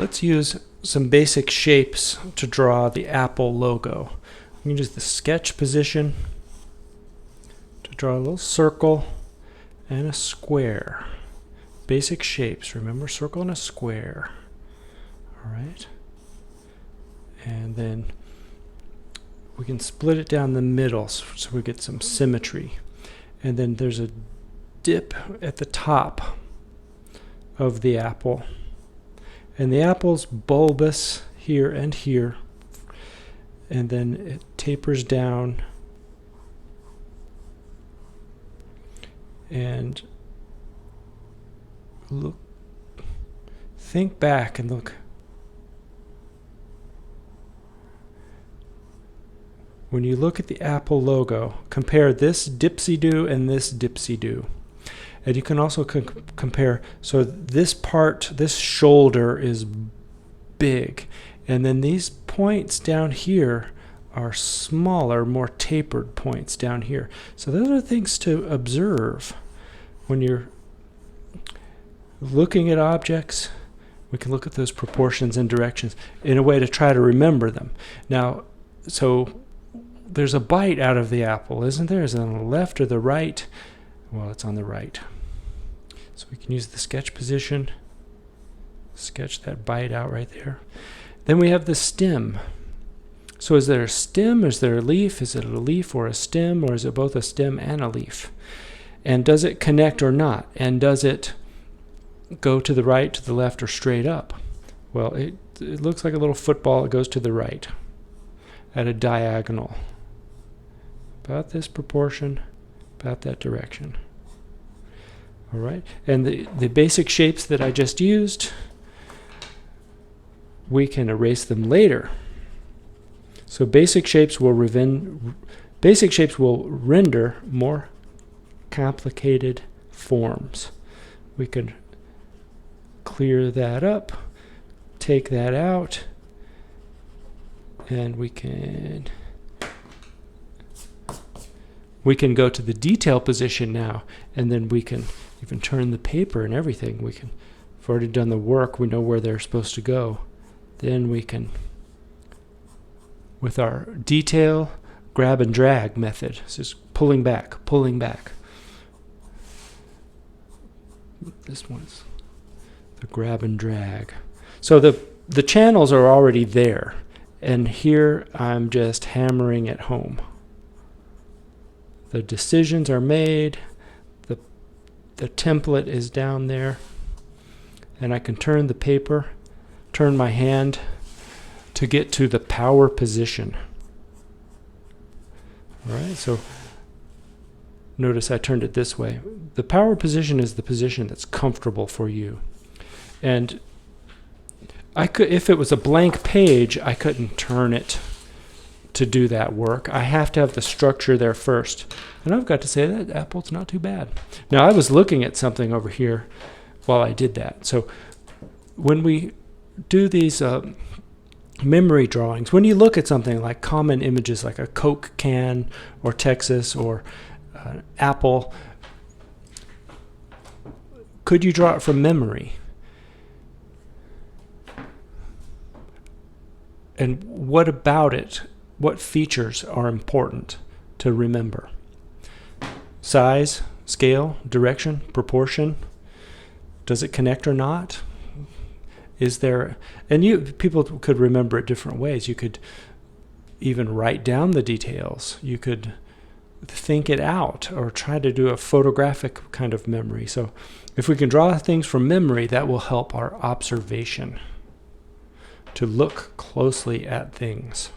Let's use some basic shapes to draw the Apple logo. We can use the sketch position to draw a little circle and a square. Basic shapes, remember, circle and a square. All right. And then we can split it down the middle so we get some symmetry. And then there's a dip at the top of the apple. And the apple's bulbous here and here. And then it tapers down. And look, think back and look. When you look at the Apple logo, compare this dipsy-do and this dipsy-do. And you can also compare, so this part, this shoulder is big, and then these points down here are smaller, more tapered points down here. So those are things to observe when you're looking at objects. We can look at those proportions and directions in a way to try to remember them. Now, so there's a bite out of the apple, isn't there? Is it on the left or the right? Well, it's on the right. So we can use the sketch position, sketch that bite out right there. Then we have the stem. So is there a stem? Is there a leaf? Is it a leaf or a stem? Or is it both a stem and a leaf? And does it connect or not? And does it go to the right, to the left, or straight up? Well, it looks like a little football. It goes to the right at a diagonal. About this proportion, about that direction. All right, and the basic shapes that I just used, we can erase them later. So basic shapes will render more complicated forms. We can clear that up, take that out, and we can go to the detail position now, and then we can even turn the paper and everything. We've already done the work. We know where they're supposed to go. Then we can, with our detail grab and drag method, it's just pulling back. This one's the grab and drag. So the channels are already there, and here I'm just hammering it home. The decisions are made, the template is down there, and I can turn the paper, turn my hand to get to the power position. All right, so notice I turned it this way. The power position is the position that's comfortable for you. And I could, if it was a blank page, I couldn't turn it to do that work. I have to have the structure there first. And I've got to say that apple's not too bad. Now, I was looking at something over here while I did that. So when we do these memory drawings, when you look at something like common images like a Coke can or Texas or apple, could you draw it from memory? And what about it? What features are important to remember? Size, scale, direction, proportion. Does it connect or not? Is there, and people could remember it different ways. You could even write down the details. You could think it out or try to do a photographic kind of memory. So if we can draw things from memory, that will help our observation to look closely at things.